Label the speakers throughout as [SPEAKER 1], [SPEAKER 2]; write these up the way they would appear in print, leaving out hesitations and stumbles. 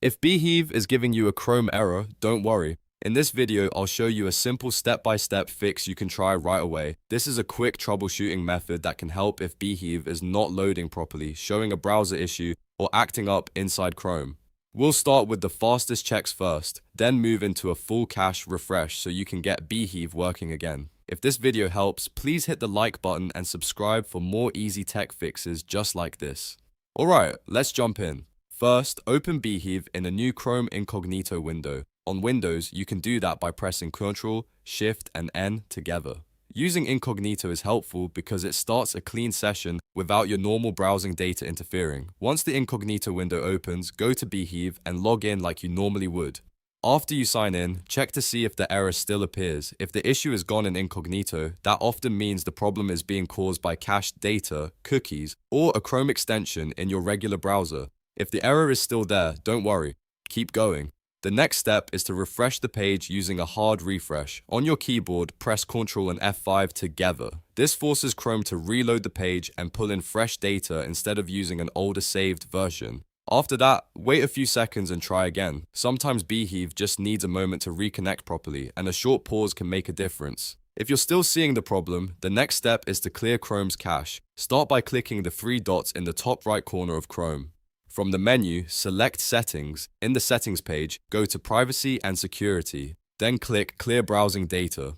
[SPEAKER 1] If Beehiiv is giving you a Chrome error, don't worry. In this video, I'll show you a simple step-by-step fix you can try right away. This is a quick troubleshooting method that can help if Beehiiv is not loading properly, showing a browser issue, or acting up inside Chrome. We'll start with the fastest checks first, then move into a full cache refresh so you can get Beehiiv working again. If this video helps, please hit the like button and subscribe for more easy tech fixes just like this. Alright, let's jump in. First, open Beehiiv in a new Chrome Incognito window. On Windows, you can do that by pressing Ctrl, Shift, and N together. Using Incognito is helpful because it starts a clean session without your normal browsing data interfering. Once the Incognito window opens, go to Beehiiv and log in like you normally would. After you sign in, check to see if the error still appears. If the issue is gone in Incognito, that often means the problem is being caused by cached data, cookies, or a Chrome extension in your regular browser. If the error is still there, don't worry. Keep going. The next step is to refresh the page using a hard refresh. On your keyboard, press Ctrl and F5 together. This forces Chrome to reload the page and pull in fresh data instead of using an older saved version. After that, wait a few seconds and try again. Sometimes Beehiiv just needs a moment to reconnect properly, and a short pause can make a difference. If you're still seeing the problem, the next step is to clear Chrome's cache. Start by clicking the three dots in the top right corner of Chrome. From the menu, select Settings. In the Settings page, go to Privacy and Security. Then click Clear Browsing Data.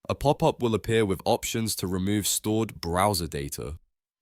[SPEAKER 1] A pop-up will appear with options to remove stored browser data.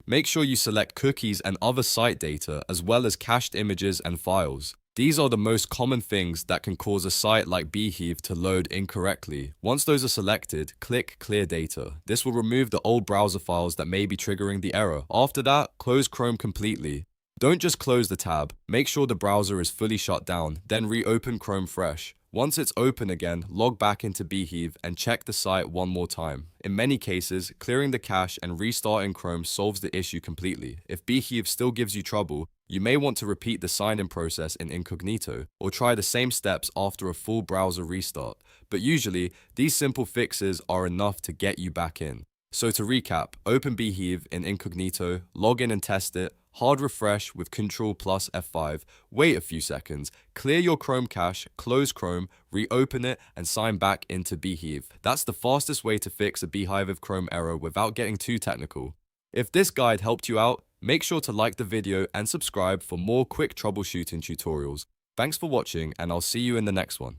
[SPEAKER 1] Make sure you select cookies and other site data, as well as cached images and files. These are the most common things that can cause a site like Beehiiv to load incorrectly. Once those are selected, click Clear Data. This will remove the old browser files that may be triggering the error. After that, close Chrome completely. Don't just close the tab, make sure the browser is fully shut down, then reopen Chrome fresh. Once it's open again, log back into Beehiiv and check the site one more time. In many cases, clearing the cache and restarting Chrome solves the issue completely. If Beehiiv still gives you trouble, you may want to repeat the sign-in process in Incognito, or try the same steps after a full browser restart. But usually, these simple fixes are enough to get you back in. So to recap, open Beehiiv in Incognito, log in and test it, hard refresh with Ctrl plus F5, wait a few seconds, clear your Chrome cache, close Chrome, reopen it, and sign back into Beehiiv. That's the fastest way to fix a Beehiiv Chrome error without getting too technical. If this guide helped you out, make sure to like the video and subscribe for more quick troubleshooting tutorials. Thanks for watching, and I'll see you in the next one.